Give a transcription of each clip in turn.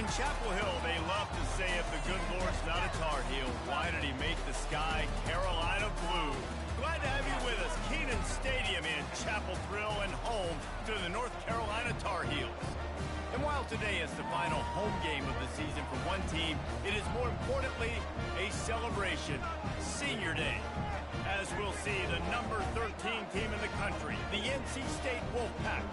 In Chapel Hill, they love to say if the good Lord's not a Tar Heel, why did he make the sky Carolina blue? Glad to have you with us. Kenan Stadium in Chapel Thrill and home to the North Carolina Tar Heels. And while today is the final home game of the season for one team, it is more importantly a celebration, Senior Day. As we'll see, the number 13 team in the country, the NC State Wolfpack,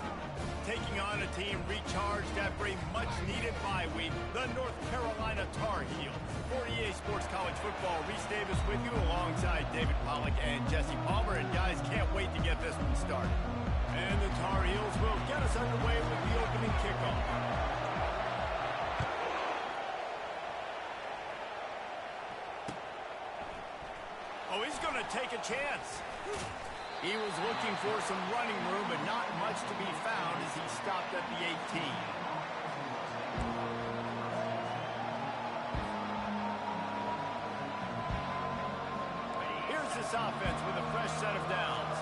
taking on a team recharged after a much-needed bye week, the North Carolina Tar Heels. For EA Sports College Football, Reese Davis with you alongside David Pollack and Jesse Palmer. And guys, can't wait to get this one started. And the Tar Heels will get us underway with the opening kickoff. Oh, he's going to take a chance. He was looking for some running room, but not much to be found as he stopped at the 18. Here's this offense with a fresh set of downs.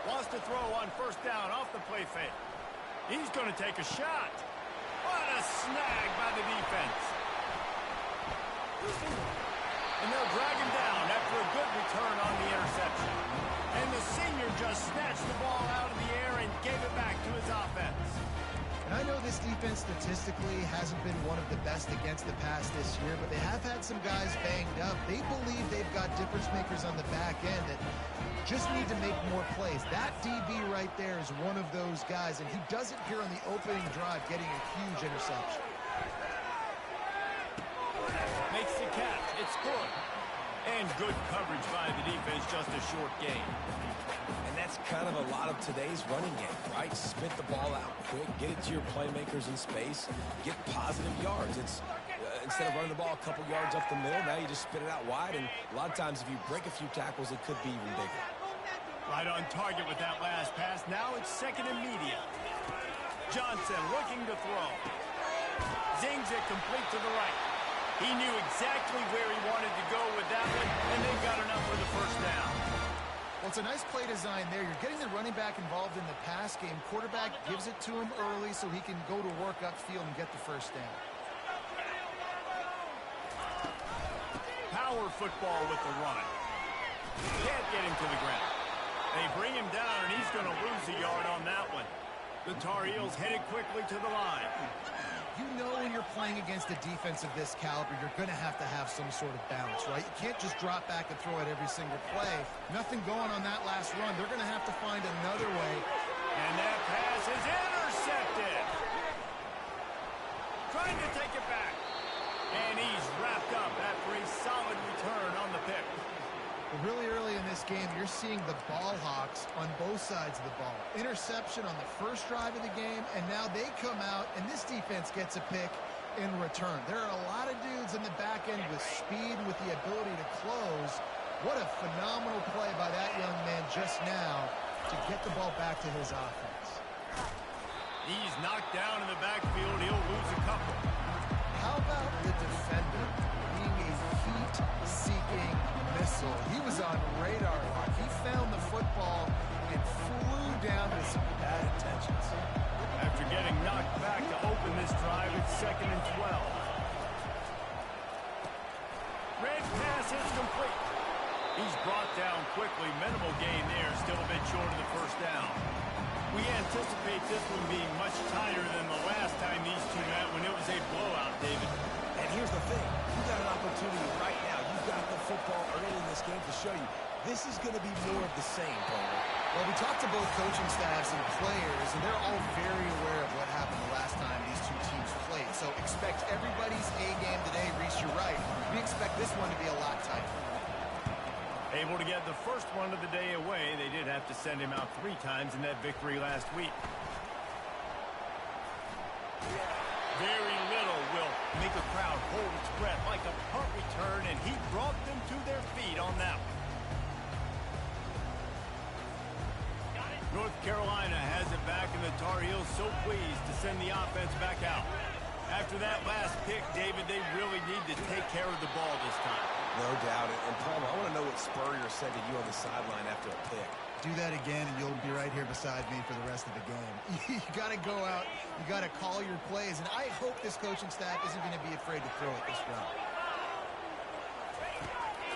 Wants to throw on first down off the play fake. He's going to take a shot. What a snag by the defense. And they'll drag him down after a good return on the interception. And the senior just snatched the ball out of the air and gave it back to his offense. And I know this defense statistically hasn't been one of the best against the pass this year, but they have had some guys banged up. They believe they've got difference makers on the back end that just need to make more plays. That DB right there is one of those guys, and he does it here on the opening drive, getting a huge interception. Makes the catch. It's good. And good coverage by the defense, just a short gain. And that's kind of a lot of today's running game, right? Spit the ball out quick, get it to your playmakers in space, get positive yards. It's instead of running the ball a couple yards up the middle, now you just spit it out wide, and a lot of times if you break a few tackles, it could be even bigger. Right on target with that last pass. Now it's second and medium. Johnson looking to throw. Zings it complete to the right. He knew exactly where he wanted to go with that one, and they got enough for the first down. Well, it's a nice play design there. You're getting the running back involved in the pass game. Quarterback gives it to him early so he can go to work upfield and get the first down. Power football with the run. Can't get him to the ground. They bring him down, and he's going to lose a yard on that one. The Tar Heels headed quickly to the line. You know when you're playing against a defense of this caliber, you're going to have some sort of balance, right? You can't just drop back and throw it every single play. Nothing going on that last run. They're going to have to find another way. And that pass is intercepted. Trying to take it back. And he's wrapped up after a solid return on the pick. Really early in this game, you're seeing the ball hawks on both sides of the ball. Interception on the first drive of the game, and now they come out, and this defense gets a pick in return. There are a lot of dudes in the back end with speed and with the ability to close. What a phenomenal play by that young man just now to get the ball back to his offense. He's knocked down in the backfield. He'll lose a couple. How about the defender being a heat-seeking missile? He was on radar lock. He found the football and flew down with some bad intentions. After getting knocked back to open this drive, it's second and 12. Red pass is complete. He's brought down quickly. Minimal gain there. Still a bit short of the first down. We anticipate this one being much tighter than the last time these two met when it was a blowout, David. And here's the thing. You got an opportunity right now. You've got the football early in this game to show you this is going to be more of the same, Palmer. Well, we talked to both coaching staffs and players, and they're all very aware of what happened the last time these two teams played. So expect everybody's A game today. Reese, you're right. We expect this one to be a lot tighter. Able to get the first one of the day away. They did have to send him out 3 times in that victory last week. Very little will make a crowd hold its breath like a punt return, and he brought them to their feet on that one. North Carolina has it back, and the Tar Heels so pleased to send the offense back out. After that last pick, David, they really need to take care of the ball this time. No doubt. And Palmer, I want to know what Spurrier said to you on the sideline after a pick. Do that again, and you'll be right here beside me for the rest of the game. You got to go out. You got to call your plays. And I hope this coaching staff isn't going to be afraid to throw it this route.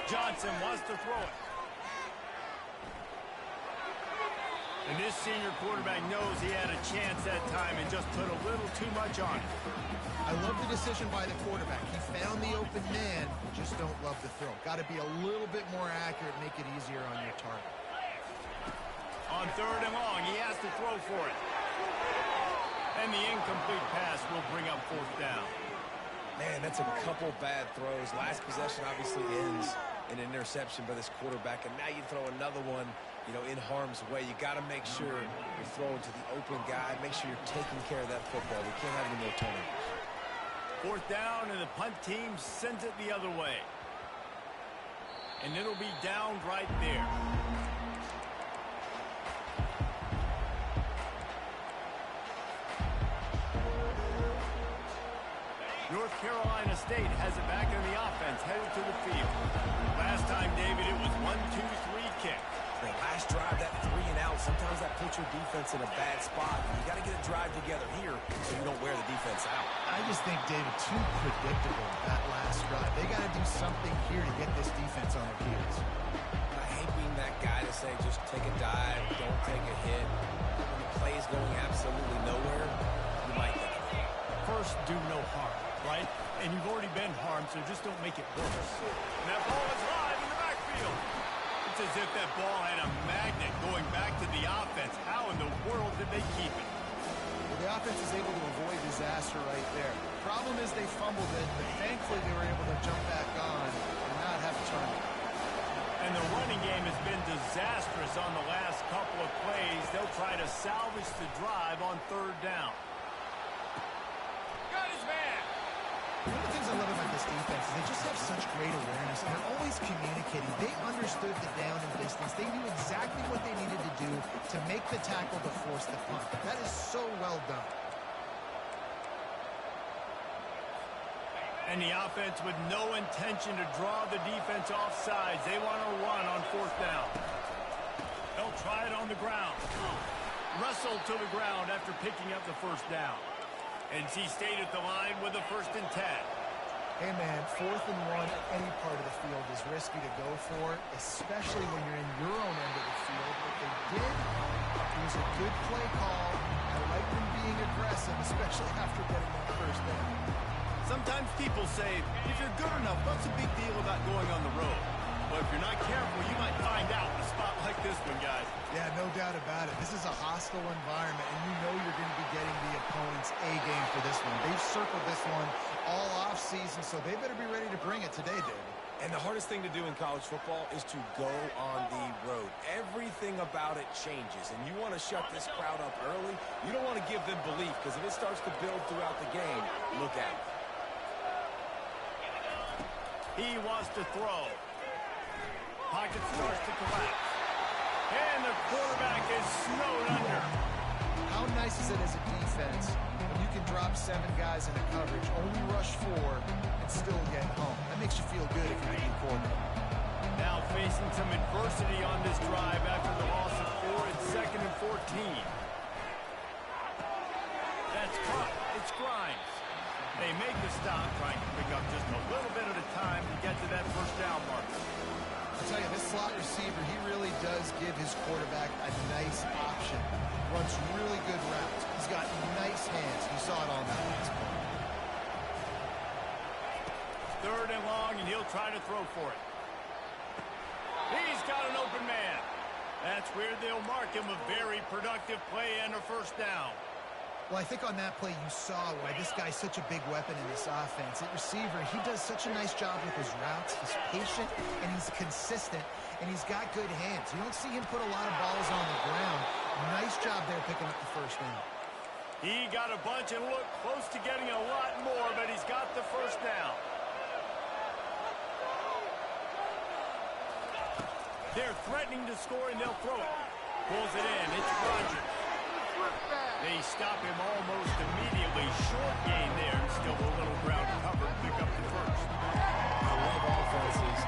Johnson wants to throw it. And this senior quarterback knows he had a chance that time and just put a little too much on it. I love the decision by the quarterback. He found the open man, just don't love the throw. Got to be a little bit more accurate, make it easier on your target. On 3rd and long, he has to throw for it. And the incomplete pass will bring up 4th down. Man, that's a couple bad throws. Last possession obviously ends in an interception by this quarterback, and now you throw another one, you know, in harm's way. You got to make sure you're throwing to the open guy. Make sure you're taking care of that football. We can't have any more turnovers. 4th down, and the punt team sends it the other way. And it'll be down right there. North Carolina State has it back in the offense, headed to the field. Last time, David, it was 1-2-3 kick. The last drive, that 3 and out, sometimes that puts your defense in a bad spot. You got to get a drive together here so you don't wear the defense out. I just think, David, too predictable that last drive. They got to do something here to get this defense on their heels. I hate being that guy to say just take a dive, don't take a hit. When the play is going absolutely nowhere, you might think of it. First, do no harm, right? And you've already been harmed, so just don't make it worse. And that ball is live in the backfield. It's as if that ball had a magnet going back to the offense. How in the world did they keep it? Well, the offense is able to avoid disaster right there. Problem is they fumbled it, but thankfully they were able to jump back on and not have a turnover. And the running game has been disastrous on the last couple of plays. They'll try to salvage the drive on 3rd down. Got his man. One of the things I love about this defense is they just have such great awareness, and they're always communicating. They understood the down and distance. They knew exactly what they needed to do to make the tackle to force the punt. That is so well done. And the offense with no intention to draw the defense off sides. They want to run on 4th down. They'll try it on the ground. Wrestled to the ground after picking up the 1st down. NC State at the line with a 1st and 10. Hey, man, 4th and 1, any part of the field is risky to go for, especially when you're in your own end of the field. What they did, it was a good play call. I like them being aggressive, especially after getting that 1st down. Sometimes people say, if you're good enough, what's the big deal about going on the road? But if you're not careful, you might find out in a spot like this one, guys. Yeah, no doubt about it. This is a hostile environment, and you know you're going to be getting the opponent's A game for this one. They've circled this one all offseason, so they better be ready to bring it today, David. And the hardest thing to do in college football is to go on the road. Everything about it changes, and you want to shut this crowd up early. You don't want to give them belief, because if it starts to build throughout the game, look out. He wants to throw. Pocket starts to collapse. And the quarterback is snowed under. How nice is it as a defense when you can drop 7 guys in a coverage, only rush 4, and still get home? That makes you feel good if you're a new quarterback. Now facing some adversity on this drive after the loss of 4 and 2nd and 14. That's caught. It's Grimes. They make the stop, trying to pick up just a little bit at a time to get to that 1st down marker. I'll tell you, this slot receiver, he really does give his quarterback a nice option. Runs really good routes. He's got nice hands. You saw it on that last play. 3rd and long, and he'll try to throw for it. He's got an open man. That's where they'll mark him a very productive play and a 1st down. Well, I think on that play you saw why this guy's such a big weapon in this offense. At receiver, he does such a nice job with his routes. He's patient, and he's consistent, and he's got good hands. You don't see him put a lot of balls on the ground. Nice job there picking up the 1st down. He got a bunch and looked close to getting a lot more, but he's got the 1st down. They're threatening to score, and they'll throw it. Pulls it in. It's Rogers. They stop him almost immediately. Short gain there, and still a little ground cover. Pick up the 1st. I love offenses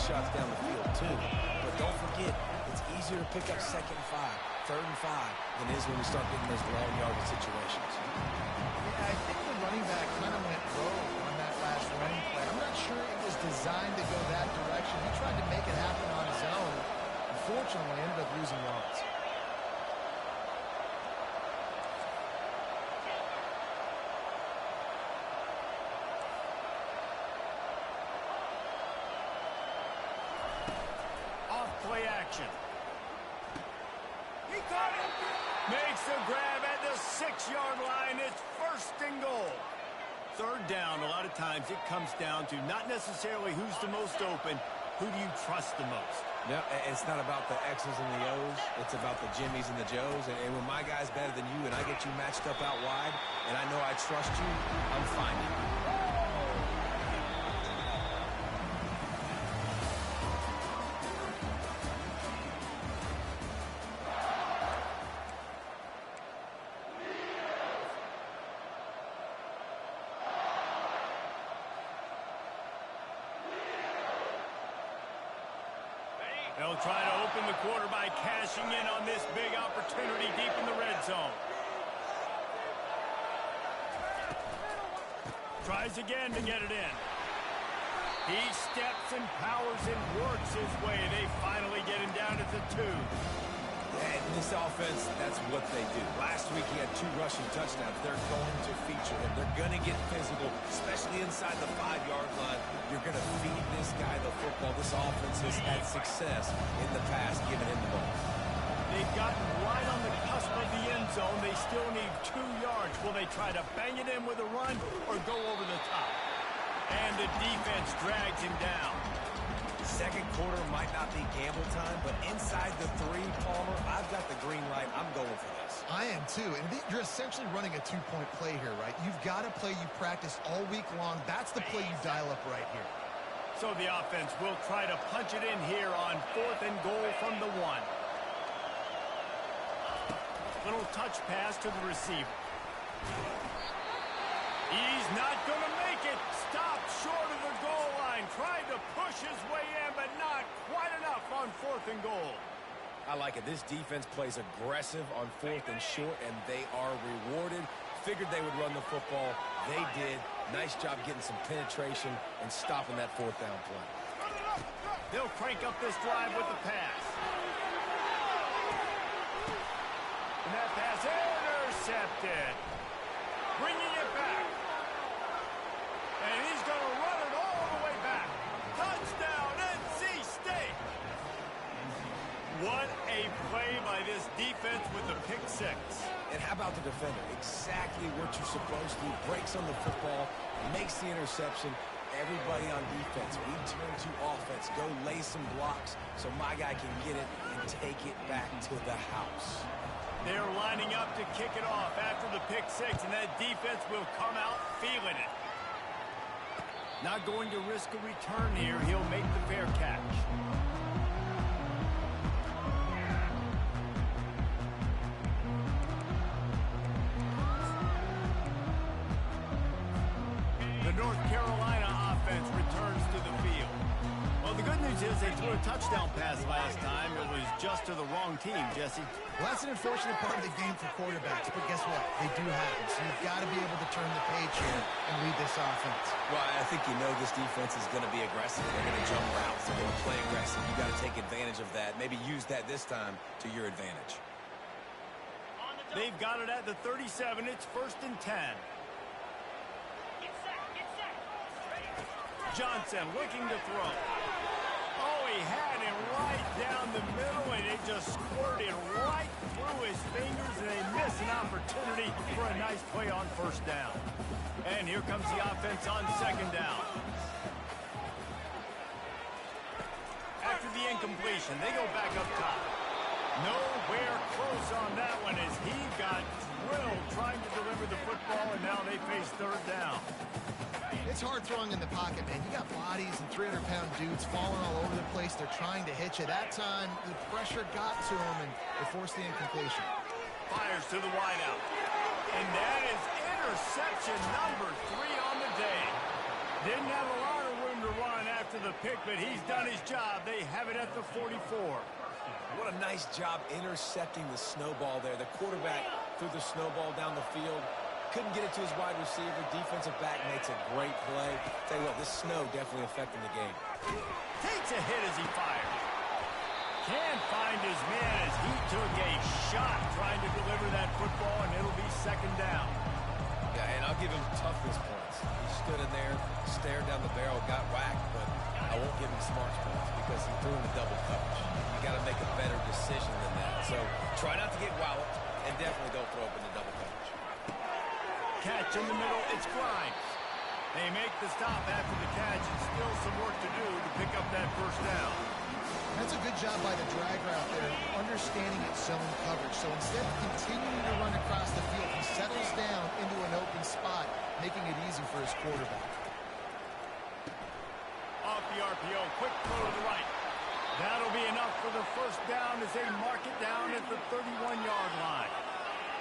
shots down the field, too. But don't forget, it's easier to pick up 2nd and 5, 3rd and 5 than it is when we start getting those long yardage situations. Yeah, I think the running back kind of went rogue on that last running play. I'm not sure it was designed to go that direction. He tried to make it happen on his own. Unfortunately, ended up losing yards. Play action. He caught it. Makes the grab at the 6-yard line. It's 1st and goal. 3rd down, a lot of times it comes down to not necessarily who's the most open, who do you trust the most? No, it's not about the X's and the O's. It's about the Jimmies and the Joes. And when my guy's better than you and I get you matched up out wide and I know I trust you, I'm finding you. They'll try to open the quarter by cashing in on this big opportunity deep in the red zone. Tries again to get it in. He steps and powers and works his way. They finally get him down at the 2. And this offense, that's what they do. Last week he had 2 rushing touchdowns. They're going to feature him. They're going to get physical, especially inside the 5-yard line. You're going to feed this guy the football. This offense has had success in the past giving him the ball. They've gotten right on the cusp of the end zone. They still need 2 yards. Will they try to bang it in with a run or go over the top? And the defense drags him down. 2nd quarter might not be gamble time, but inside the 3, Palmer, I've got the green light. I'm going for this. I am too, and you're essentially running a 2-point play here, right? You've got a play you practiced all week long. That's the play you dial up right here. So the offense will try to punch it in here on 4th and goal from the 1. Little touch pass to the receiver. He's not going to make it. Stopped short of the goal line. Tried to push his way in, but not quite enough on 4th and goal. I like it. This defense plays aggressive on 4th and short, and they are rewarded. Figured they would run the football. They did. Nice job getting some penetration and stopping that 4th down play. They'll crank up this drive with the pass. And that pass intercepted. Bringing it back. And he's going to run it all the way back. Touchdown, NC State. What a play by this defense with the pick 6. And how about the defender? Exactly what you're supposed to. Breaks on the football, makes the interception. Everybody on defense, we turn to offense. Go lay some blocks so my guy can get it and take it back to the house. They're lining up to kick it off after the pick 6, and that defense will come out feeling it. Not going to risk a return here. He'll make the fair catch. The North Carolina offense returns to the field. Well, the good news is they threw a touchdown pass last time. It was just to the wrong team, Jesse. Well, that's an unfortunate part of the game for quarterbacks, but guess what? They do happen, so you've got to be able to turn the page here and lead this offense. Well, I think you know this defense is going to be aggressive. They're going to jump routes. They're going to play aggressive. You got to take advantage of that. Maybe use that this time to your advantage. They've got it at the 37. It's 1st and 10. Johnson looking to throw. Oh, he had him right down the middle, and it just squirted right through his fingers, and they miss an opportunity for a nice play on 1st down. And here comes the offense on 2nd down. After the incompletion, they go back up top. Nowhere close on that one as he got drilled trying to deliver the football, and now they face 3rd down. It's hard throwing in the pocket, man. You got bodies and 300-pound dudes falling all over the place. They're trying to hit you. That time, the pressure got to him, and they forced the incompletion. Fires to the wideout. And that is interception number 3 on the day. Didn't have a lot of room to run after after the pick, but he's done his job. They have it at the 44. What a nice job intercepting the snowball there. The quarterback threw the snowball down the field. Couldn't get it to his wide receiver. Defensive back makes a great play. Tell you what, this snow definitely affecting the game. Takes a hit as he fires. Can't find his man as he took a shot trying to deliver that football, and it'll be second down. Yeah, and I'll give him toughness points. He stood in there, stared down the barrel, got whacked, but I won't give him smarts points because he threw in the double coverage. You got to make a better decision than that. So try not to get walloped, and definitely don't throw up in the double coverage. Catch in the middle, it's Grimes. They make the stop after the catch, and still some work to do to pick up that first down. That's a good job by the drag route there, understanding its zone coverage. So instead of continuing to run across the field, he settles down into an open spot, making it easy for his quarterback. Off the RPO, quick throw to the right. That'll be enough for the first down as they mark it down at the 31-yard line.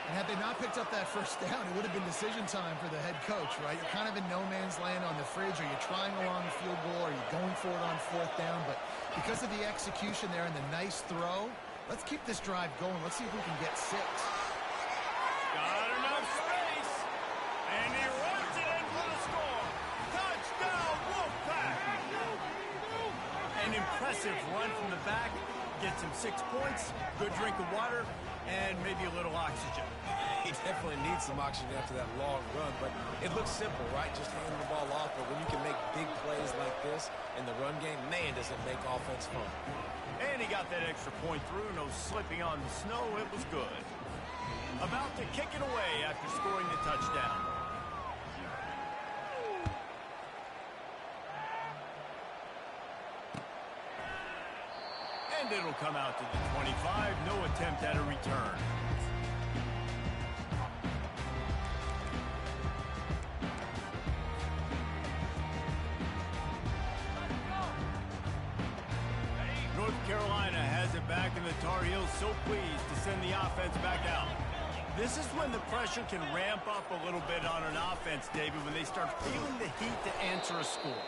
And had they not picked up that first down, it would have been decision time for the head coach, right? You're kind of in no man's land on the fridge. Are you trying along the field goal? Are you going for it on fourth down? But because of the execution there and the nice throw, let's keep this drive going. Let's see if we can get 6. Got enough space, and he runs it in for the score. Touchdown, Wolfpack! An impressive run from the back. Gets him 6 points, good drink of water, and maybe a little oxygen. He definitely needs some oxygen after that long run, but it looks simple, right? Just handing the ball off, but when you can make big plays like this in the run game, man, does it make offense fun. And he got that extra point through, no slipping on the snow, it was good. About to kick it away after scoring the touchdown. And it'll come out to the 25, no attempt at a return. North Carolina has it back, and the Tar Heels so pleased to send the offense back out. This is when the pressure can ramp up a little bit on an offense, David, when they start feeling the heat to answer a score.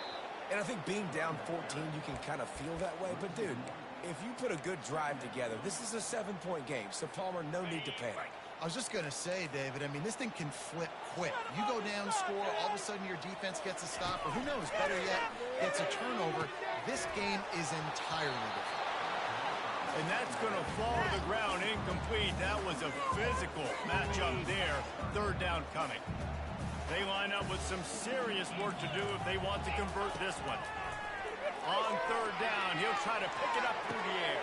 And I think being down 14, you can kind of feel that way. But, dude, if you put a good drive together, this is a 7-point game. So, Palmer, no need to panic. I was just going to say, David, I mean, this thing can flip quick. You go down, score, all of a sudden your defense gets a stop, or who knows, better yet, gets a turnover. This game is entirely different. And that's going to fall to the ground incomplete. That was a physical matchup there. Third down coming. They line up with some serious work to do if they want to convert this one. On third down, he'll try to pick it up through the air.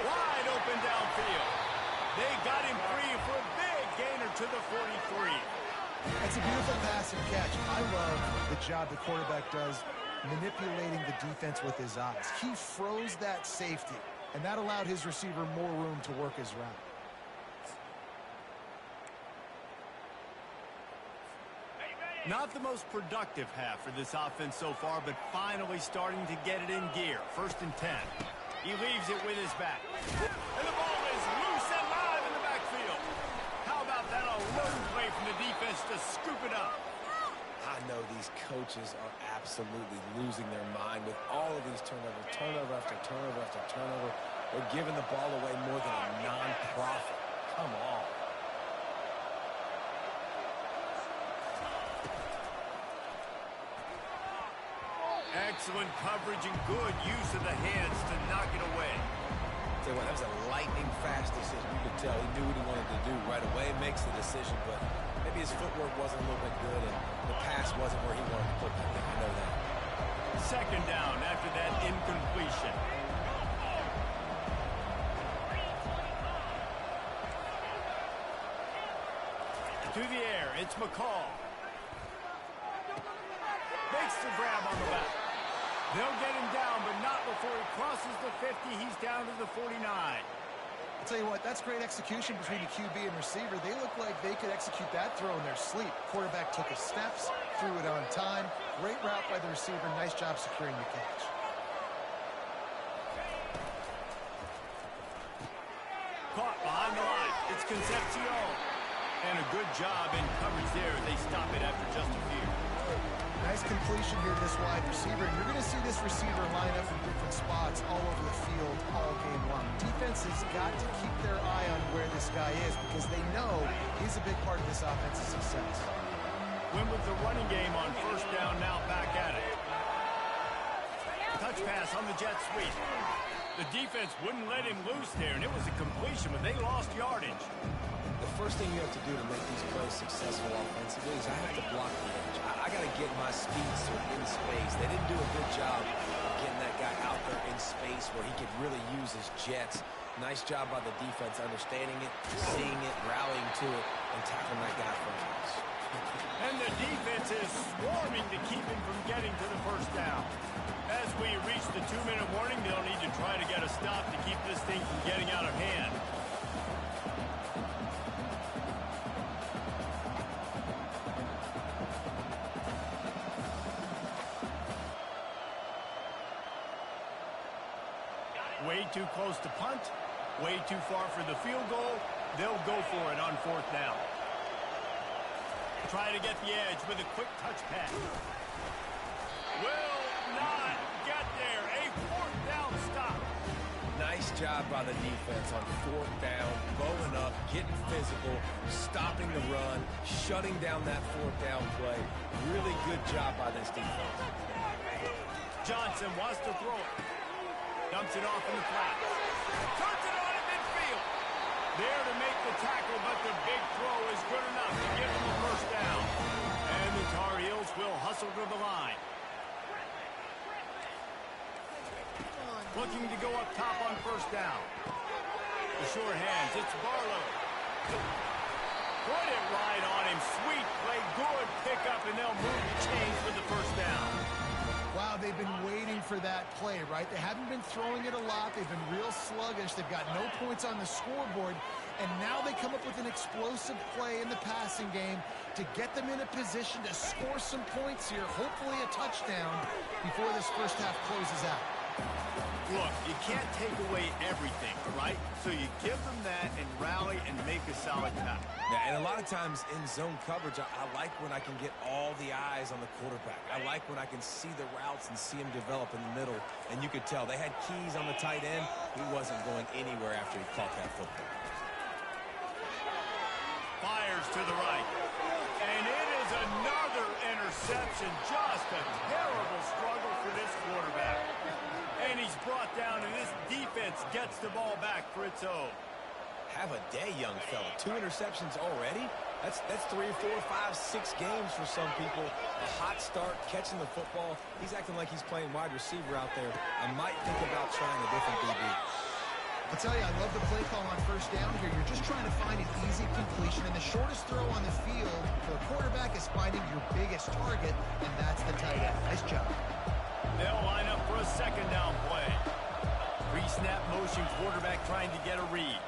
Wide open downfield. They got him free for a big gainer to the 43. It's a beautiful pass and catch. I love the job the quarterback does manipulating the defense with his eyes. He froze that safety, and that allowed his receiver more room to work his route. Not the most productive half for this offense so far, but finally starting to get it in gear. 1st and 10. He leaves it with his back. And the ball is loose and live in the backfield. How about that alone play from the defense to scoop it up? I know these coaches are absolutely losing their mind with all of these turnovers. Turnover after turnover after turnover. They're giving the ball away more than a non-profit. Come on. Excellent coverage and good use of the hands to knock it away. Tell you what, that was a lightning-fast decision. You could tell he knew what he wanted to do right away. Makes the decision, but maybe his footwork wasn't a little bit good, and the pass wasn't where he wanted to put that thing. I know that. Second down after that incompletion. To the air, it's McCall. Makes the grab on the back. They'll get him down, but not before he crosses the 50. He's down to the 49. I'll tell you what, that's great execution between the QB and receiver. They look like they could execute that throw in their sleep. Quarterback took his steps, threw it on time. Great route by the receiver. Nice job securing the catch. Caught behind the line. It's Concepcion. And a good job in coverage there. They stop it after just a few. Nice completion here to this wide receiver. And you're going to see this receiver line up from different spots all over the field all game long. Defense has got to keep their eye on where this guy is because they know he's a big part of this offense's success. Win with the running game on first down, now back at it. Touch pass on the jet sweep. The defense wouldn't let him loose there, and it was a completion, but they lost yardage. The first thing you have to do to make these plays successful offensively is I have to block the edge. I got to get my speedster in space. They didn't do a good job of getting that guy out there in space where he could really use his jets. Nice job by the defense understanding it, seeing it, rallying to it, and tackling that guy for a loss. And the defense is swarming to keep him from getting to the first down. As we reach the 2-minute warning, they'll need to try to get a stop to keep this thing from getting out of hand. Way too close to punt, way too far for the field goal. They'll go for it on fourth down. Try to get the edge with a quick touch pass. Will not get there. A fourth down stop. Nice job by the defense on fourth down, bowing up, getting physical, stopping the run, shutting down that fourth down play. Really good job by this defense. Johnson wants to throw it. Dumps it off in the flat. Turns it on at midfield. There to make the tackle, but the big throw is good enough to give them a first down. And the Tar Heels will hustle to the line. Looking to go up top on first down. The sure hands, it's Barlow. Put it right on him. Sweet play, good pickup, and they'll move the chains for the first down. Wow, they've been waiting for that play, right? They haven't been throwing it a lot. They've been real sluggish. They've got no points on the scoreboard. And now they come up with an explosive play in the passing game to get them in a position to score some points here, hopefully a touchdown, before this first half closes out. Look, you can't take away everything, right? So you give them that and rally and make a solid tackle. Yeah, and a lot of times in zone coverage, I like when I can get all the eyes on the quarterback. I like when I can see the routes and see him develop in the middle. And you could tell they had keys on the tight end. He wasn't going anywhere after he caught that football. Fires to the right. And it is another interception. Just a terrible struggle for this quarterback. And he's brought down, and this defense gets the ball back for its own. Have a day, young fella. 2 interceptions already? That's 3, 4, 5, 6 games for some people. A hot start, catching the football. He's acting like he's playing wide receiver out there. I might think about trying a different DB. I'll tell you, I love the play call on first down here. You're just trying to find an easy completion, and the shortest throw on the field for the quarterback is finding your biggest target, and that's the tight end. Nice job. They'll line up for a second down play. Pre-snap motion, quarterback trying to get a read.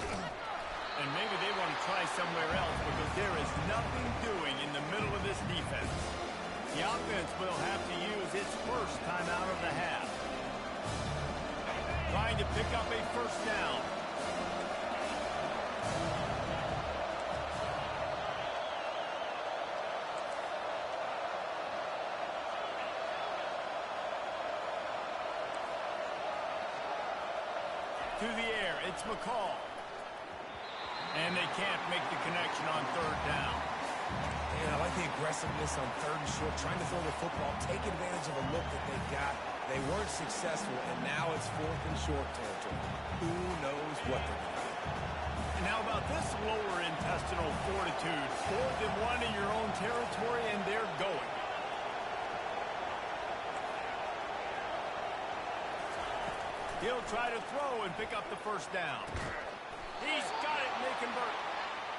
And maybe they want to try somewhere else because there is nothing doing in the middle of this defense. The offense will have to use its first time out of the half. Trying to pick up a first down. To the air, it's McCall. And they can't make the connection on third down. Man, I like the aggressiveness on third and short, trying to throw the football, take advantage of a look that they got. They weren't successful, and now it's fourth and short territory. Who knows what they're going to do? And how about this lower intestinal fortitude? 4th and 1 in your own territory, and they're going. He'll try to throw and pick up the first down. He's got it, and they convert.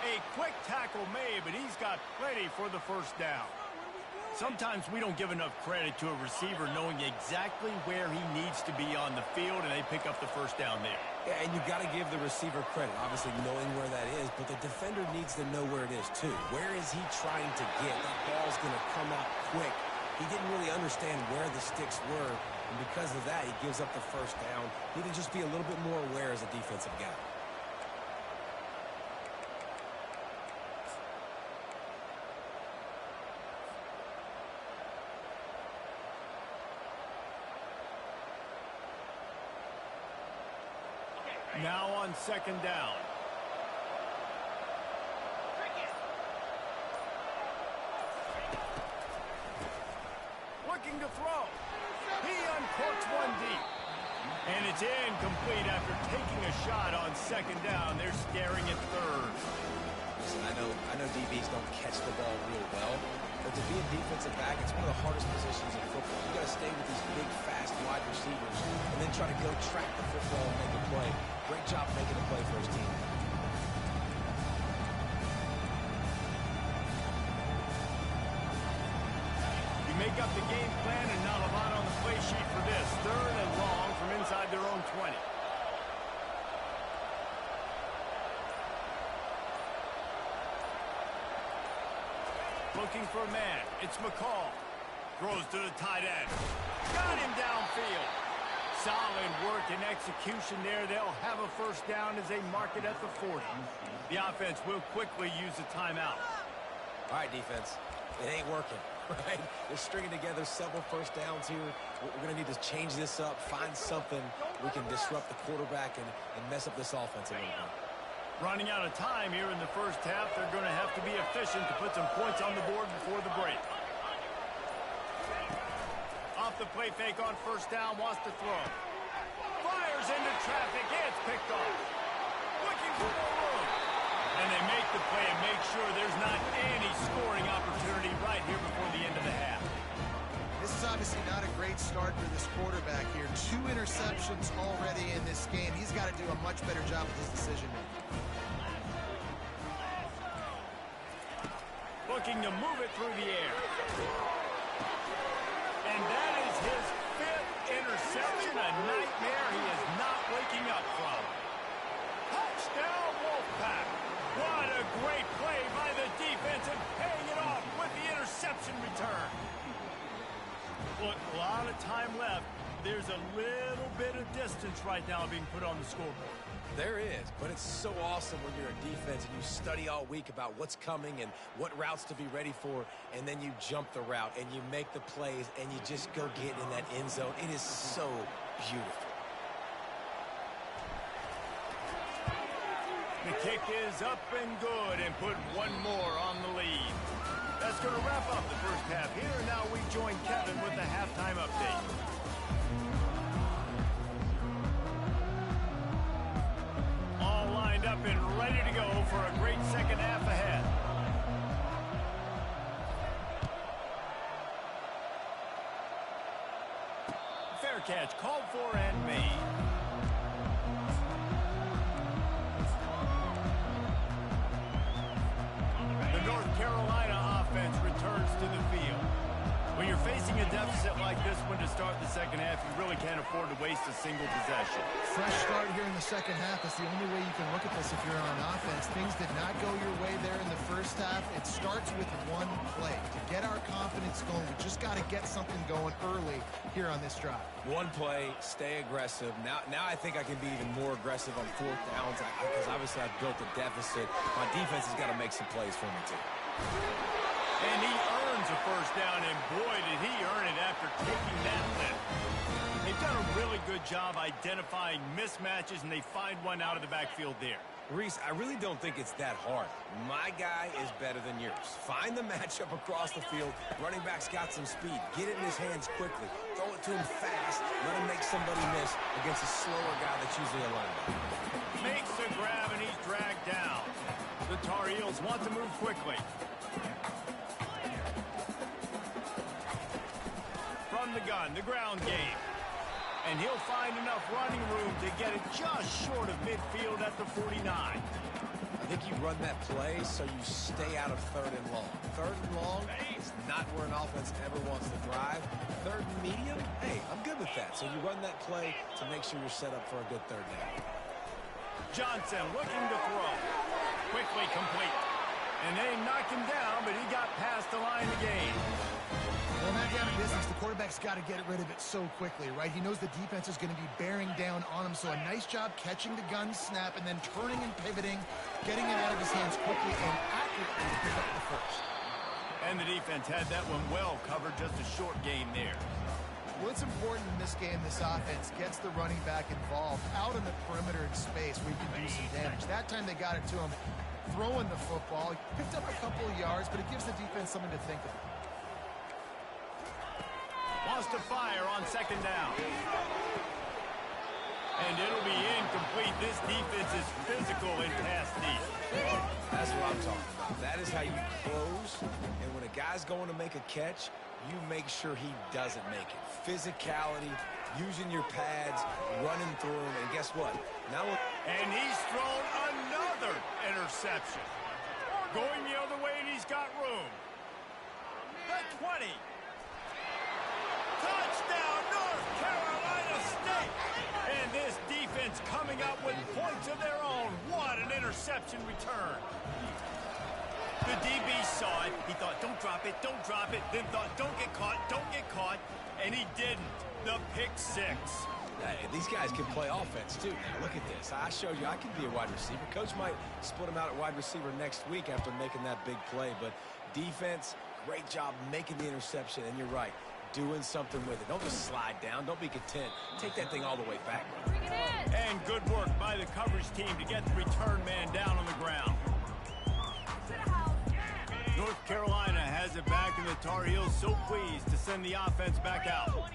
A quick tackle made, but he's got plenty for the first down. Sometimes we don't give enough credit to a receiver knowing exactly where he needs to be on the field, and they pick up the first down there. Yeah, and you got to give the receiver credit, obviously knowing where that is, but the defender needs to know where it is too. Where is he trying to get? That ball's going to come out quick. He didn't really understand where the sticks were, and because of that, he gives up the first down. He need to just be a little bit more aware as a defensive guy. Now on second down. Looking to throw. He uncorks one deep. And it's incomplete after taking a shot on second down. They're staring at third. Listen, I know DBs don't catch the ball real well, but to be a defensive back, it's one of the hardest positions in football. You got to stay with these big, fast wide receivers and then try to go track the football and make a play. Great job making a play for his team. You make up the game plan and not a lot on the play sheet for this. Third and long from inside their own 20. Looking for a man. It's McCall. Throws to the tight end. Got him downfield. Solid work and execution there. They'll have a first down as they mark it at the 40. The offense will quickly use a timeout. All right, defense. It ain't working, right? They're stringing together several first downs here. We're going to need to change this up, find something we can disrupt the quarterback and mess up this offense a little bit. Running out of time here in the first half. They're going to have to be efficient to put some points on the board before the break. Off the play fake on first down, wants to throw. Fires into traffic. It's picked off. Looking for more room. And they make the play and make sure there's not any scoring opportunity right here before the end of the half. This is obviously not a great start for this quarterback here. 2 interceptions already in this game. He's got to do a much better job with his decision-making. Looking to move it through the air. And that is his 5th interception, a nightmare he is not waking up from. Touchdown, Wolfpack. What a great play by the defense and paying it off with the interception return. Look, a lot of time left. There's a little bit of distance right now being put on the scoreboard. There is, but it's so awesome when you're a defense and you study all week about what's coming and what routes to be ready for, and then you jump the route and you make the plays and you just go get in that end zone. It is so beautiful. The kick is up and good and put one more on the lead. That's going to wrap up the first half here. Now we join Kevin with the halftime update. All lined up and ready to go for a great second half ahead. Fair catch called for and made. North Carolina offense returns to the field. When you're facing a deficit like this one to start the second half, you really can't afford to waste a single possession. Fresh start here in the second half. That's the only way you can look at this if you're on offense. Things did not go your way there in the first half. It starts with one play. To get our confidence going, we just got to get something going early here on this drive. One play, stay aggressive. Now I think I can be even more aggressive on 4th downs because obviously I've built a deficit. My defense has got to make some plays for me too. And he earns a first down, and boy, did he earn it after taking that lift. They've done a really good job identifying mismatches, and they find one out of the backfield there. Reese, I really don't think it's that hard. My guy is better than yours. Find the matchup across the field. Running back's got some speed. Get it in his hands quickly. Throw it to him fast. Let him make somebody miss against a slower guy that's usually a linebacker. Makes the grab, and he's dragged down. The Tar Heels want to move quickly. From the gun, the ground game. And he'll find enough running room to get it just short of midfield at the 49. I think you run that play so you stay out of 3rd and long. 3rd and long is not where an offense ever wants to drive. 3rd and medium, hey, I'm good with that. So you run that play to make sure you're set up for a good 3rd down. Johnson looking to throw. Quickly complete. And they knocked him down, but he got past the line to gain. Well, in that down in distance, the quarterback's got to get rid of it so quickly, right? He knows the defense is going to be bearing down on him, so a nice job catching the gun snap and then turning and pivoting, getting it out of his hands quickly and accurately to pick up the first. And the defense had that one well covered, just a short gain there. Well, it's important in this game this offense gets the running back involved out in the perimeter in space where you can do some damage. That time they got it to him throwing the football. He picked up a couple of yards, but it gives the defense something to think about. Wants to fire on second down. And it'll be incomplete. This defense is physical in pass deep. That's what I'm talking about. That is how you close. And when a guy's going to make a catch, you make sure he doesn't make it. Physicality, using your pads, running through him, and guess what? And he's thrown another interception. Going the other way, and he's got room. The 20. Touchdown, North Carolina State. And this defense coming up with points of their own. What an interception return. The DB saw it. He thought, don't drop it, don't drop it. Then thought, don't get caught. And he didn't. The pick six. Hey, these guys can play offense, too. Now, look at this. I showed you I can be a wide receiver. Coach might split him out at wide receiver next week after making that big play. But defense, great job making the interception. And you're right, doing something with it. Don't just slide down. Don't be content. Take that thing all the way back. And good work by the coverage team to get the return man down on the ground. North Carolina has it back, and the Tar Heels so pleased to send the offense back out.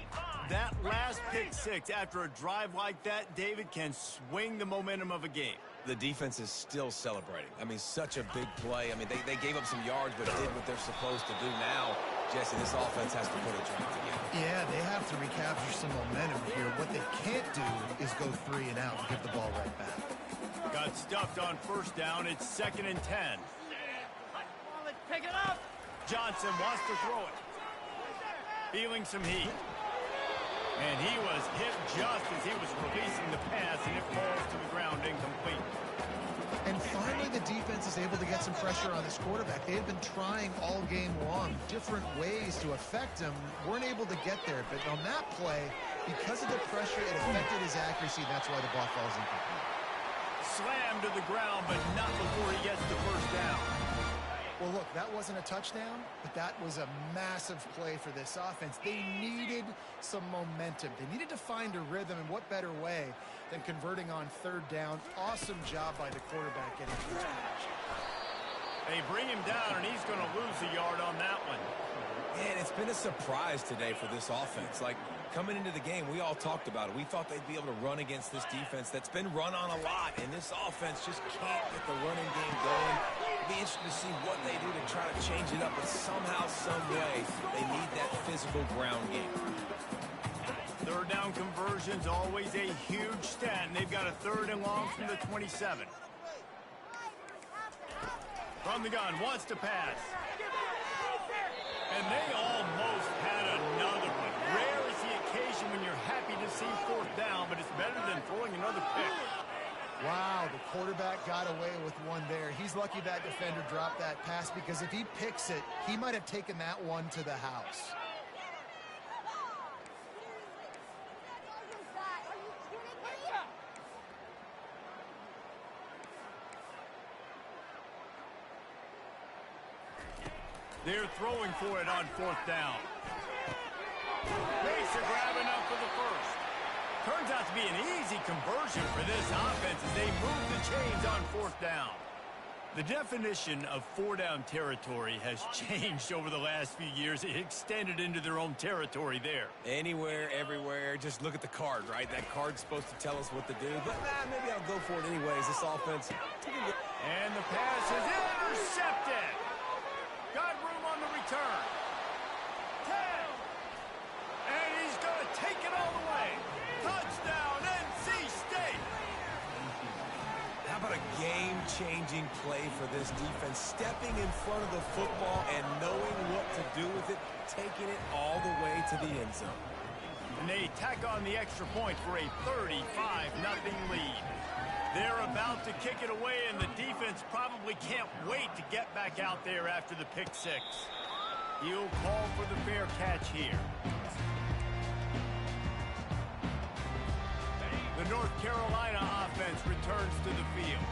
That last pick six after a drive like that, David, can swing the momentum of a game. The defense is still celebrating. I mean, such a big play. I mean, they gave up some yards, but did what they're supposed to do. Now, Jesse, this offense has to put a drive together. Yeah, they have to recapture some momentum here. What they can't do is go 3 and out and give the ball right back. Got stuffed on first down. It's 2nd and 10. Pick it up. Johnson wants to throw it. Feeling some heat. And he was hit just as he was releasing the pass, and it falls to the ground incomplete. And finally, the defense is able to get some pressure on this quarterback. They had been trying all game long different ways to affect him. Weren't able to get there. But on that play, because of the pressure, it affected his accuracy. That's why the ball falls incomplete. Slammed to the ground, but not before he gets the first down. Well, look, that wasn't a touchdown, but that was a massive play for this offense. They needed some momentum. They needed to find a rhythm, and what better way than converting on 3rd down. Awesome job by the quarterback getting to his position. They bring him down, and he's going to lose a yard on that one. Man, it's been a surprise today for this offense. Like, coming into the game, we all talked about it. We thought they'd be able to run against this defense that's been run on a lot, and this offense just can't get the running game going. It'll be interesting to see what they do to try to change it up, but somehow, some way, they need that physical ground game. 3rd down conversion's always a huge stat, and they've got a 3rd and long from the 27. From the gun, wants to pass. And they almost had another one. Rare is the occasion when you're happy to see 4th down, but it's better than throwing another pick. Wow, the quarterback got away with one there. He's lucky that defender dropped that pass, because if he picks it, he might have taken that one to the house. They're throwing for it on 4th down. Makes a grab enough for the first. Turns out to be an easy conversion for this offense as they move the chains on 4th down. The definition of 4-down territory has changed over the last few years. It extended into their own territory there. Anywhere, everywhere, just look at the card, right? That card's supposed to tell us what to do, but maybe I'll go for it anyways. This offense. And the pass is intercepted. Got room on the return. 10. And he's going to take it all the way. Touchdown, NC State. How about a game-changing play for this defense? Stepping in front of the football and knowing what to do with it, taking it all the way to the end zone. And they tack on the extra point for a 35-0 lead. They're about to kick it away, and the defense probably can't wait to get back out there after the pick six. He'll call for the fair catch here. The North Carolina offense returns to the field.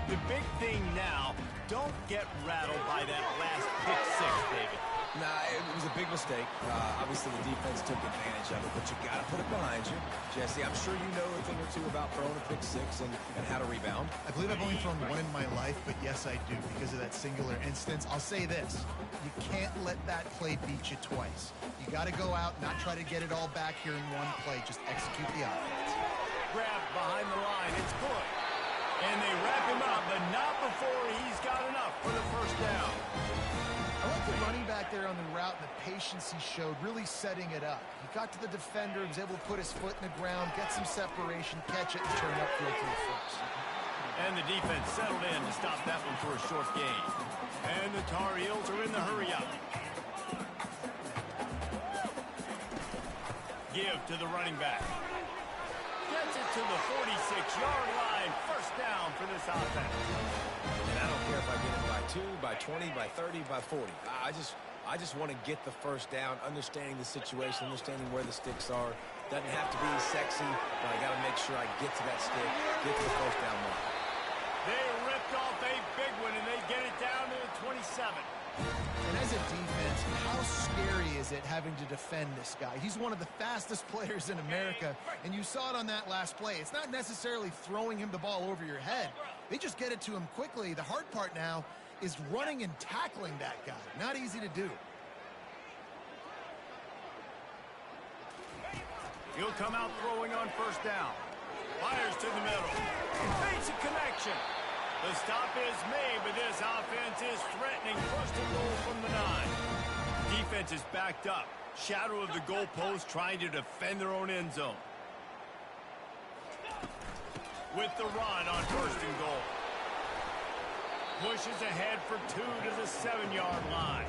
The big thing now, don't get rattled by that last pick six, David. Nah, it was a big mistake. Obviously, the defense took advantage of it, but you got to put it behind you. Jesse, I'm sure you know a thing or two about throwing a pick six and how to rebound. I believe I've only thrown one in my life, but yes, I do because of that singular instance. I'll say this. You can't let that play beat you twice. You got to go out, not try to get it all back here in one play. Just execute the offense. Grab behind the line. It's good. And they wrap him up, but not before he's got enough for the first down. I like the running back there on the route and the patience he showed, really setting it up. He got to the defender, was able to put his foot in the ground, get some separation, catch it, and turn upfield to the first. And the defense settled in to stop that one for a short gain. And the Tar Heels are in the hurry-up. Give to the running back. Gets it to the 46-yard line. First down for this offense. And I don't care if I get it by 2, by 20, by 30, by 40. I just want to get the first down, understanding the situation, understanding where the sticks are. Doesn't have to be sexy, but I got to make sure I get to that stick, get to the first down mark. They ripped off a big one, and they get it down to the 27. And as a defense, how scary is it having to defend this guy? He's one of the fastest players in America, and you saw it on that last play. It's not necessarily throwing him the ball over your head. They just get it to him quickly. The hard part now is running and tackling that guy. Not easy to do. He'll come out throwing on first down. Fires to the middle. Makes a connection. The stop is made, but this offense is threatening. First and goal from the 9. Defense is backed up. Shadow of the goalpost, trying to defend their own end zone. With the run on first and goal. Pushes ahead for 2 to the 7-yard line.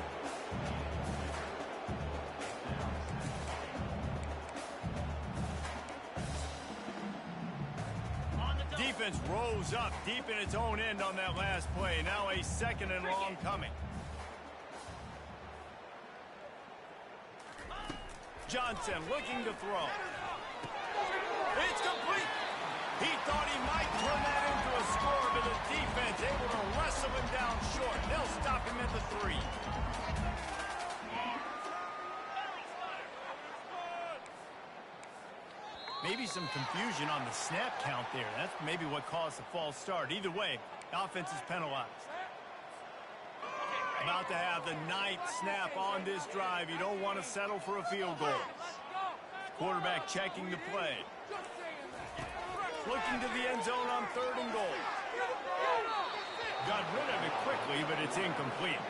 Defense rose up deep in its own end on that last play. Now a second and long coming. Johnson looking to throw. It's complete. He thought he might turn that into a score, but the defense able to wrestle him down short. They'll stop him at the 3. Maybe some confusion on the snap count there. That's maybe what caused the false start. Either way, offense is penalized. About to have the 9th snap on this drive. You don't want to settle for a field goal. Quarterback checking the play. Looking to the end zone on 3rd and goal. Got rid of it quickly, but it's incomplete.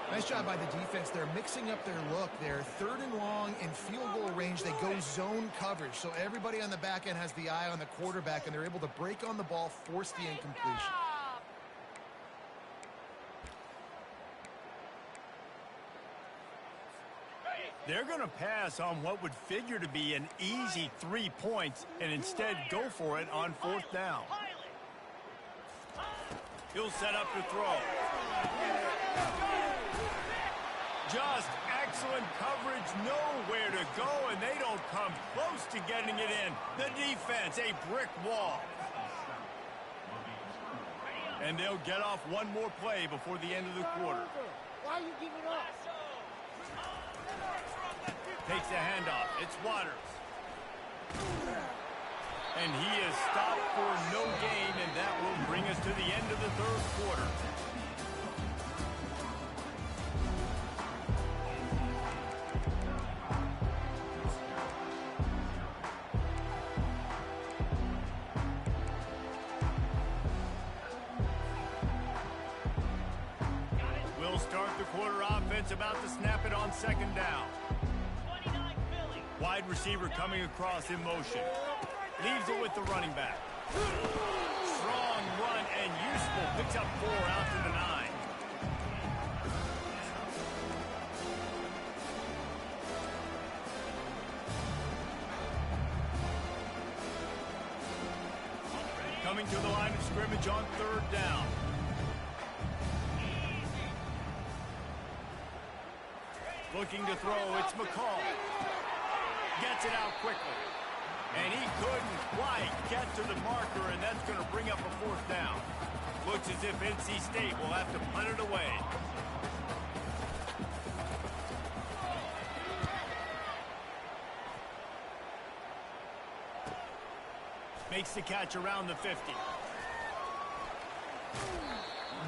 Nice job by the defense. They're mixing up their look there. 3rd and long in field goal range. They go zone coverage. So everybody on the back end has the eye on the quarterback, and they're able to break on the ball, force the incompletion. They're going to pass on what would figure to be an easy 3 points and instead go for it on 4th down. He'll set up to throw. Just excellent coverage, nowhere to go, and they don't come close to getting it in. The defense, a brick wall. And they'll get off one more play before the end of the quarter. Why you giving up? Takes the handoff. It's Waters. And he is stopped for no gain, and that will bring us to the end of the 3rd quarter. We'll start the quarter offense about to snap it on 2nd down. Wide receiver coming across in motion. Leaves it with the running back. Strong run and useful. Picks up 4 out to the 9. Coming to the line of scrimmage on 3rd down. Looking to throw, it's McCall. Gets it out quickly. And he couldn't quite get to the marker, and that's going to bring up a 4th down. Looks as if NC State will have to punt it away. Makes the catch around the 50.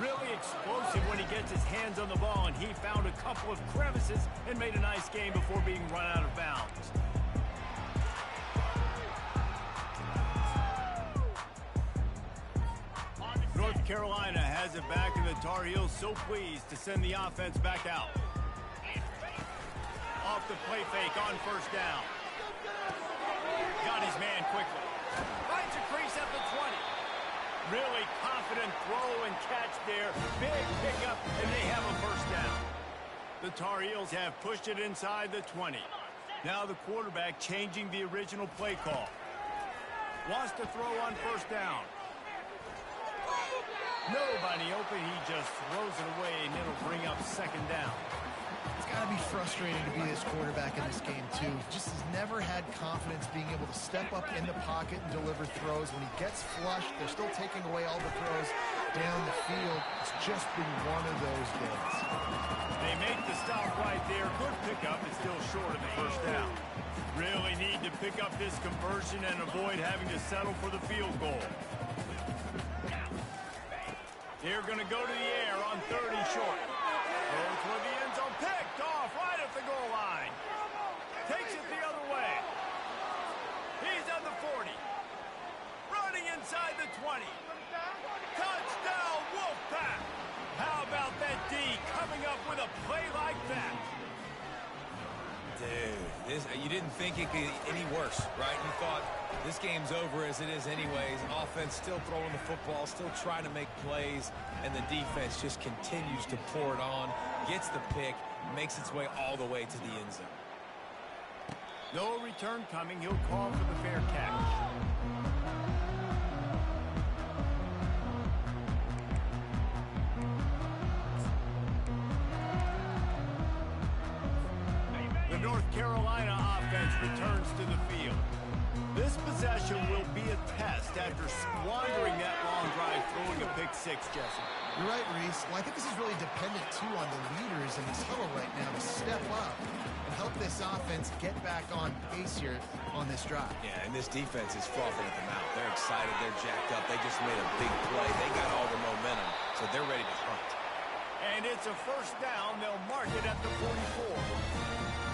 Really explosive when he gets his hands on the ball, and he found a couple of crevices and made a nice game before being run out of bounds. North Carolina has it back, and the Tar Heels so pleased to send the offense back out. Off the play fake on first down. Got his man quickly. Finds a crease at the 20. Really confident throw and catch there. Big pickup, and they have a first down. The Tar Heels have pushed it inside the 20. Now the quarterback changing the original play call. Wants to throw on first down. Nobody open. He just throws it away, and it'll bring up second down. It's got to be frustrating to be this quarterback in this game, too. He just has never had confidence being able to step up in the pocket and deliver throws. When he gets flushed, they're still taking away all the throws down the field. It's just been one of those days. They make the stop right there. Good pickup. It's still short of the first down. Really need to pick up this conversion and avoid having to settle for the field goal. They're going to go to the air on 30 short. Goes for the end zone, picked off right at the goal line. Takes it the other way. He's at the 40. Running inside the 20. Touchdown, Wolfpack. How about that D coming up with a play like that? Dude, you didn't think it could get any worse, right? You thought this game's over as it is anyways. Offense still throwing the football, still trying to make plays, and the defense just continues to pour it on, gets the pick, makes its way all the way to the end zone. No return coming. He'll call for the fair catch. North Carolina offense returns to the field. This possession will be a test after squandering that long drive throwing a pick six, Jesse. You're right, Reese. Well, I think this is really dependent, too, on the leaders in this huddle right now to step up and help this offense get back on pace here on this drive. Yeah, and this defense is frothing at the mouth. They're excited. They're jacked up. They just made a big play. They got all the momentum, so they're ready to hunt. And it's a first down. They'll mark it at the 44.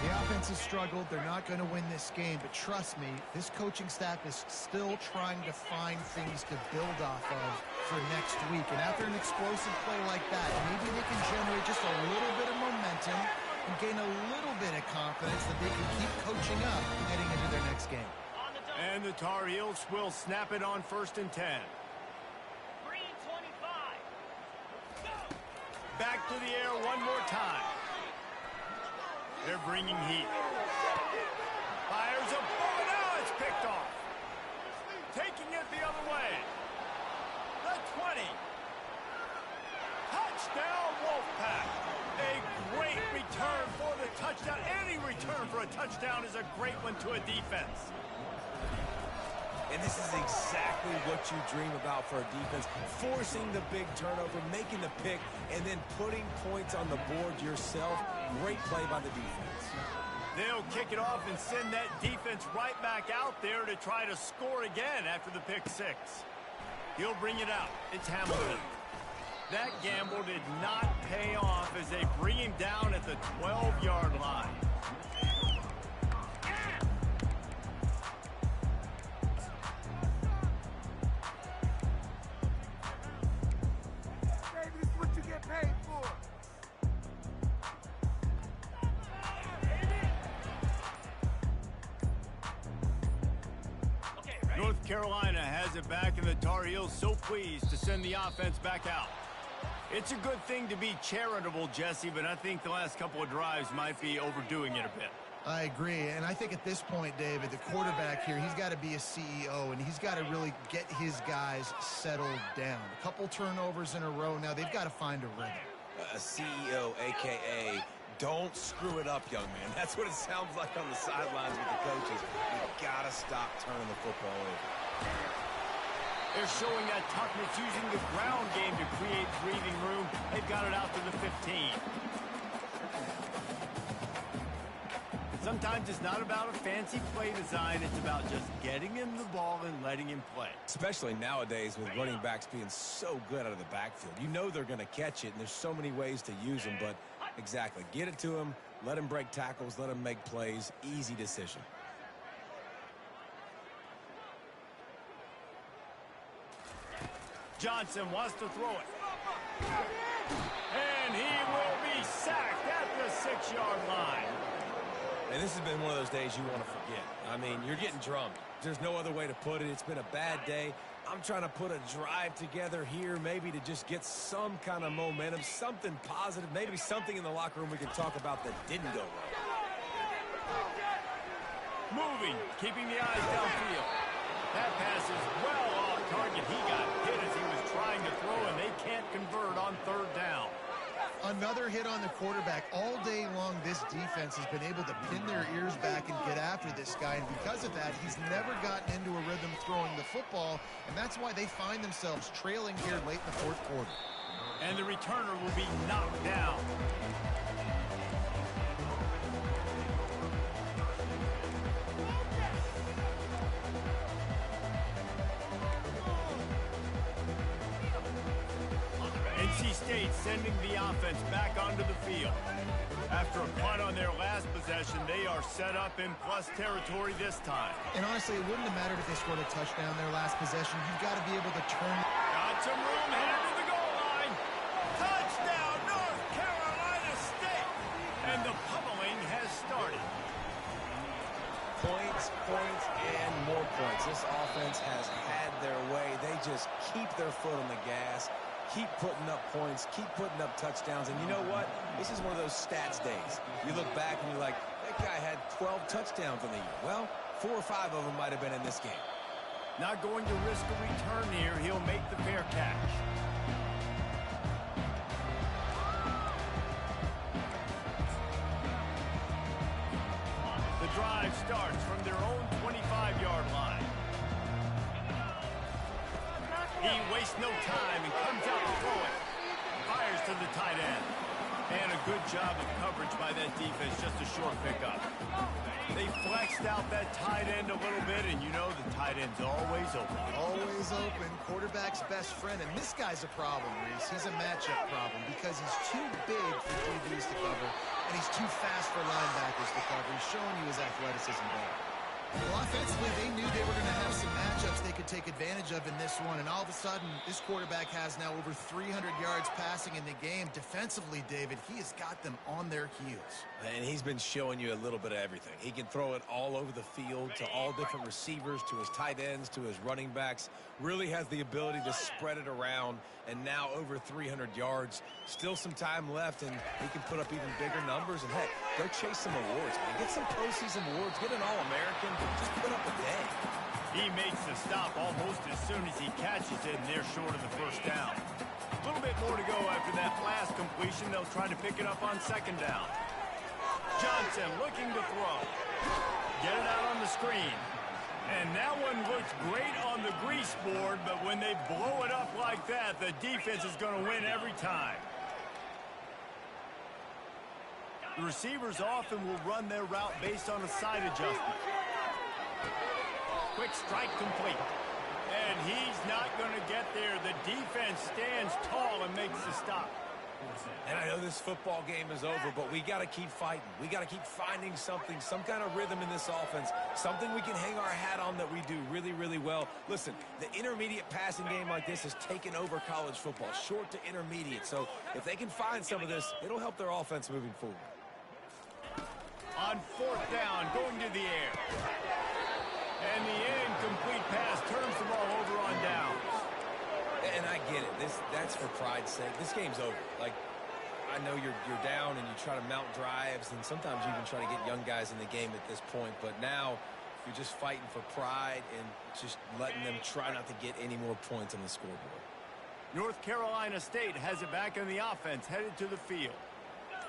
The offense has struggled. They're not going to win this game, but trust me, this coaching staff is still trying to find things to build off of for next week. And after an explosive play like that, maybe they can generate just a little bit of momentum and gain a little bit of confidence that they can keep coaching up heading into their next game. And the Tar Heels will snap it on 1st and 10. Back to the air one more time. They're bringing heat. Fires a ball. Now it's picked off. Taking it the other way. The 20. Touchdown, Wolfpack. A great return for the touchdown. Any return for a touchdown is a great one to a defense. And this is exactly what you dream about for a defense. Forcing the big turnover, making the pick, and then putting points on the board yourself. Great play by the defense. They'll kick it off and send that defense right back out there to try to score again after the pick six. He'll bring it out. It's Hamilton. That gamble did not pay off as they bring him down at the 12-yard line. North Carolina has it back, and the Tar Heels so pleased to send the offense back out. It's a good thing to be charitable, Jesse, but I think the last couple of drives might be overdoing it a bit. I agree, and I think at this point, David, the quarterback here, he's got to be a CEO, and he's got to really get his guys settled down. A couple turnovers in a row now. They've got to find a rhythm. A CEO, a.k.a. don't screw it up, young man. That's what it sounds like on the sidelines with the coaches. You've got to stop turning the football over. They're showing that toughness using the ground game to create breathing room. They've got it out to the 15. Sometimes it's not about a fancy play design. It's about just getting him the ball and letting him play. Especially nowadays with running backs being so good out of the backfield. You know they're going to catch it, and there's so many ways to use them. But exactly, get it to him, let him break tackles, let him make plays. Easy decision. Johnson wants to throw it. And he will be sacked at the 6-yard line. And this has been one of those days you want to forget. I mean, you're getting drummed. There's no other way to put it. It's been a bad day. I'm trying to put a drive together here, maybe to just get some kind of momentum, something positive, maybe something in the locker room we can talk about that didn't go well. Moving, keeping the eyes downfield. That pass is well off target. He got hit as he was trying to throw, and they can't convert on 3rd down. Another hit on the quarterback. All day long, this defense has been able to pin their ears back and get after this guy. And because of that, he's never gotten into a rhythm throwing the football. And that's why they find themselves trailing here late in the 4th quarter. And the returner will be knocked down. Ncaa State sending the offense back onto the field. After a punt on their last possession, they are set up in plus territory this time. And honestly, it wouldn't have mattered if they scored a touchdown their last possession. You've got to be able to turn. Got some room headed to the goal line. Touchdown, North Carolina State. And the pummeling has started. Points, points, and more points. This offense has had their way. They just keep their foot on the gas. Keep putting up points, keep putting up touchdowns. And you know what? This is one of those stats days. You look back and you're like, that guy had 12 touchdowns in the year. Well, 4 or 5 of them might have been in this game. Not going to risk a return here. He'll make the fair catch. The drive starts from their own 25-yard line. He wastes no time and comes out to throw it. Fires to the tight end. And a good job of coverage by that defense, just a short pickup. They flexed out that tight end a little bit, and you know the tight end's always open. Always open. Quarterback's best friend. And this guy's a problem, Reese. He's a matchup problem because he's too big for DBs to cover, and he's too fast for linebackers to cover. He's showing you his athleticism there. Well, offensively, they knew they were going to have some matchups they could take advantage of in this one, and all of a sudden, this quarterback has now over 300 yards passing in the game. Defensively, David, he has got them on their heels. And he's been showing you a little bit of everything. He can throw it all over the field to all different receivers, to his tight ends, to his running backs. Really has the ability to spread it around, and now over 300 yards. Still some time left, and he can put up even bigger numbers. And, heck, go chase some awards, man. Get some postseason awards. Get an All-American. Just put up a day. He makes the stop almost as soon as he catches it, and they're short of the 1st down. A little bit more to go after that last completion. They'll try to pick it up on 2nd down. Johnson looking to throw. Get it out on the screen. And that one looks great on the grease board, but when they blow it up like that, the defense is going to win every time. The receivers often will run their route based on a side adjustment. Quick strike complete. And he's not going to get there. The defense stands tall and makes the stop. And I know this football game is over, but we got to keep fighting. We got to keep finding something, some kind of rhythm in this offense, something we can hang our hat on that we do really, really well. Listen, the intermediate passing game like this has taken over college football, short to intermediate. So if they can find some of this, it'll help their offense moving forward. On 4th down, going to the air. And the incomplete pass turns the ball over on downs. And I get it. That's for pride's sake. This game's over. Like, I know you're down and you try to mount drives, and sometimes you even try to get young guys in the game at this point. But now you're just fighting for pride and just letting them try not to get any more points on the scoreboard. North Carolina State has it back on the offense, headed to the field.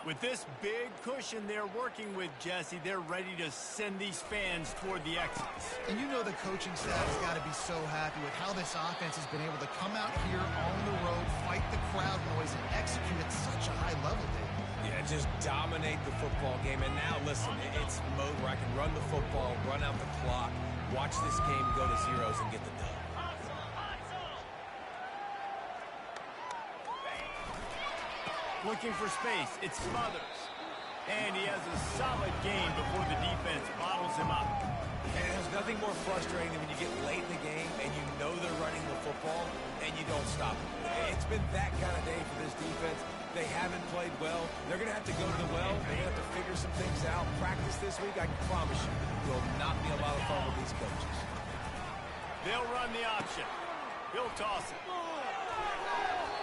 With this big cushion they're working with, Jesse, they're ready to send these fans toward the exits. And you know the coaching staff has got to be so happy with how this offense has been able to come out here on the road, fight the crowd noise, and execute at such a high level, David. Yeah, just dominate the football game. And now, listen, it's mode where I can run the football, run out the clock, watch this game go to zeros and get the dub. Looking for space. It smothers. And he has a solid gain before the defense bottles him up. And there's nothing more frustrating than when you get late in the game and you know they're running the football and you don't stop them. It's been that kind of day for this defense. They haven't played well. They're going to have to go to the well. They're going to have to figure some things out. Practice this week, I can promise you, will not be a lot of fun with these coaches. They'll run the option. He'll toss it.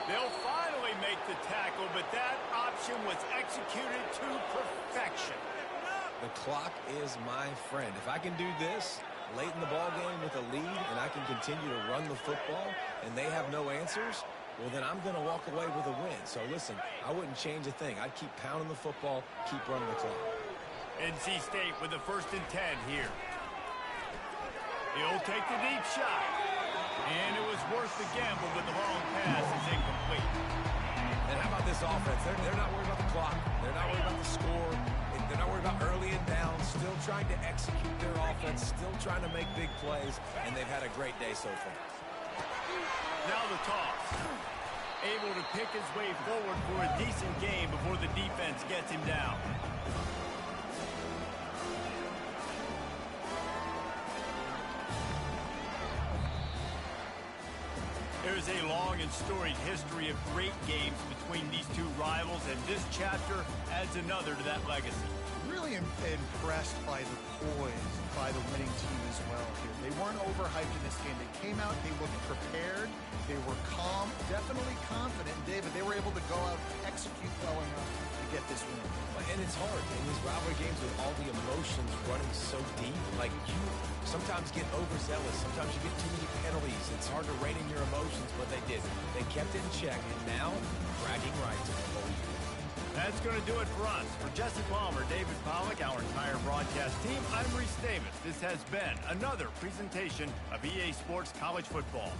They'll finally make the tackle, but that option was executed to perfection. The clock is my friend. If I can do this late in the ball game with a lead and I can continue to run the football and they have no answers, well, then I'm going to walk away with a win. So, listen, I wouldn't change a thing. I'd keep pounding the football, keep running the clock. NC State with the 1st and 10 here. He'll take the deep shot. And it was worth the gamble, but the long pass is incomplete. And how about this offense? They're not worried about the clock. They're not worried about the score. They're not worried about early and down. Still trying to execute their offense. Still trying to make big plays. And they've had a great day so far. Now the toss. Able to pick his way forward for a decent game before the defense gets him down. There's a long and storied history of great games between these two rivals, and this chapter adds another to that legacy. Really impressed by the poise by the winning team as well here. They weren't overhyped in this game. They came out, they looked prepared, they were calm, definitely confident. And David, they were able to go out and execute well enough to get this win. And it's hard in these rivalry games with all the emotions running so deep. Like, you sometimes get overzealous. Sometimes you get too many penalties. It's hard to rein in your emotions, but they did. They kept it in check, and now bragging rights of the whole year. That's going to do it for us. For Jesse Palmer, David Pollack, our entire broadcast team, I'm Reese Davis. This has been another presentation of EA Sports College Football.